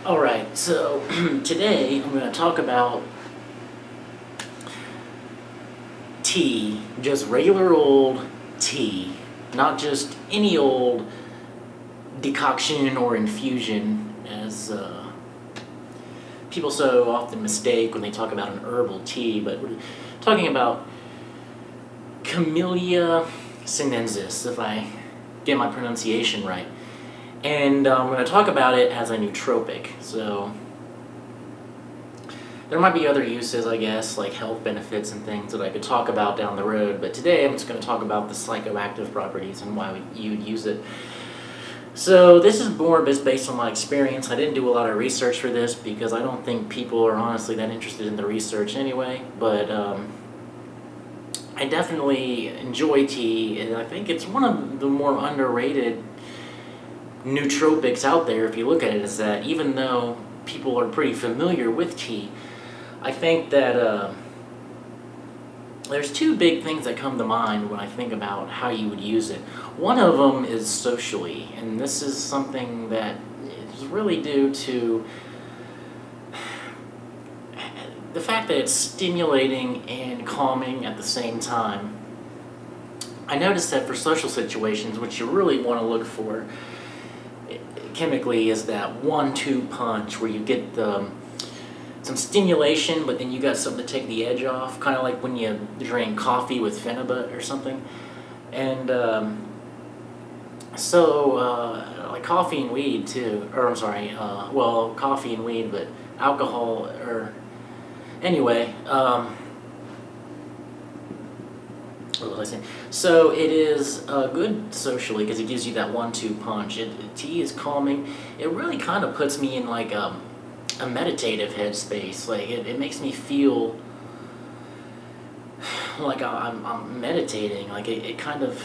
Alright, so today I'm going to talk about tea, just regular old tea, not just any old decoction or infusion as people so often mistake when they talk about an herbal tea, but we're talking about Camellia sinensis, if I get my pronunciation right. And I'm going to talk about it as a nootropic. So there might be other uses, I guess, like health benefits and things that I could talk about down the road, but today I'm just going to talk about the psychoactive properties and why you'd use it. So this is more based on my experience. I didn't do a lot of research for this because I don't think people are honestly that interested in the research anyway, but I definitely enjoy tea, and I think it's one of the more underrated nootropics out there. If you look at it, is that even though people are pretty familiar with tea, I think that there's two big things that come to mind when I think about how you would use it. One of them is socially, and this is something that is really due to the fact that it's stimulating and calming at the same time. I noticed that for social situations, what you really want to look for chemically is that 1-2 punch where you get some stimulation, but then you got something to take the edge off, kind of like when you drink coffee with phenibut or something. And like coffee and weed too, or I'm sorry, well, coffee and weed, but alcohol, or anyway, what was I saying? So it is good socially because it gives you that 1-2 punch. Tea is calming. It really kind of puts me in like a meditative headspace. Like it makes me feel like I'm meditating. Like it kind of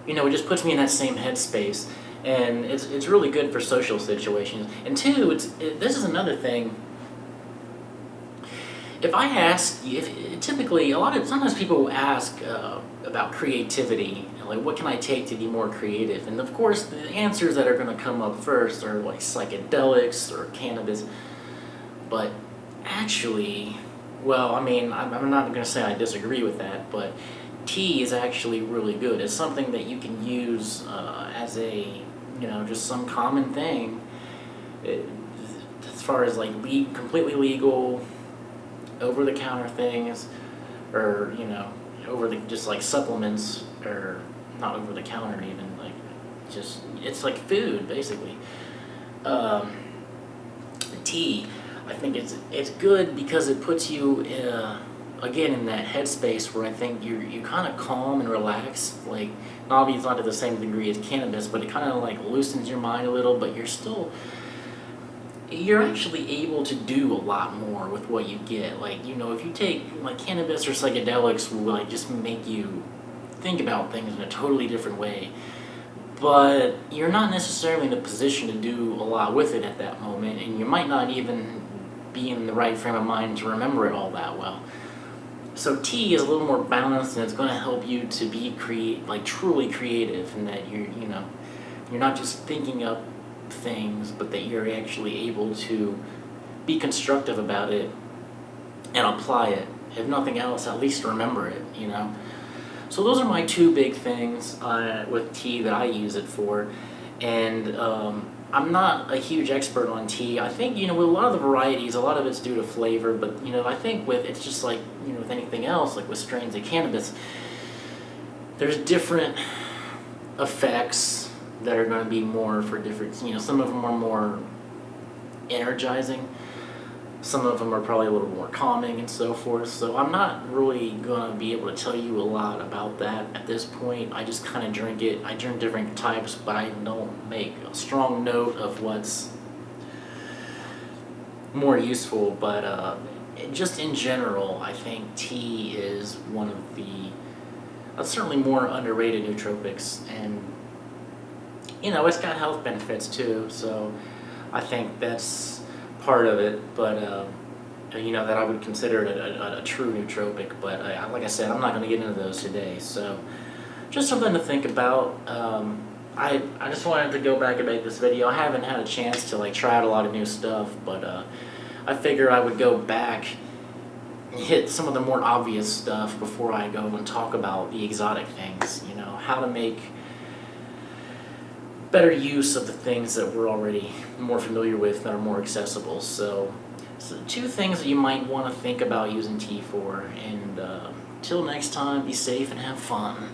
it just puts me in that same headspace, and it's really good for social situations. And two, this is another thing. If I ask, typically sometimes people ask about creativity, like what can I take to be more creative? And of course, the answers that are going to come up first are like psychedelics or cannabis. But actually, well, I mean, I'm not going to say I disagree with that, but tea is actually really good. It's something that you can use as a, just some common thing. As far as like completely legal, over-the-counter things, or just like supplements, or not over-the-counter even, like just it's like food basically. Tea, I think it's good because it puts you again in that headspace where I think you kind of calm and relax. Like obviously it's not to the same degree as cannabis, but it kind of like loosens your mind a little, but you're actually able to do a lot more with what you get. Like, if you take like cannabis or psychedelics will like just make you think about things in a totally different way. But you're not necessarily in a position to do a lot with it at that moment, and you might not even be in the right frame of mind to remember it all that well. So tea is a little more balanced, and it's going to help you to be truly creative, and that you're not just thinking up things, but that you're actually able to be constructive about it and apply it. If nothing else, at least remember it, So those are my two big things with tea that I use it for. And I'm not a huge expert on tea. I think, with a lot of the varieties, a lot of it's due to flavor, but, I think it's just like, with anything else, like with strains of cannabis, there's different effects that are going to be more for different, some of them are more energizing, some of them are probably a little more calming and so forth. So I'm not really going to be able to tell you a lot about that at this point. I just kind of drink it. I drink different types, but I don't make a strong note of what's more useful. But just in general, I think tea is one of the certainly more underrated nootropics, and it's got health benefits too, so I think that's part of it, but that I would consider it a true nootropic, but like I said, I'm not going to get into those today, so just something to think about. I just wanted to go back and make this video. I haven't had a chance to like try out a lot of new stuff, but I figure I would go back and hit some of the more obvious stuff before I go and talk about the exotic things. You know, how to make better use of the things that we're already more familiar with that are more accessible. So 2 things that you might want to think about using tea for. And till next time, be safe and have fun.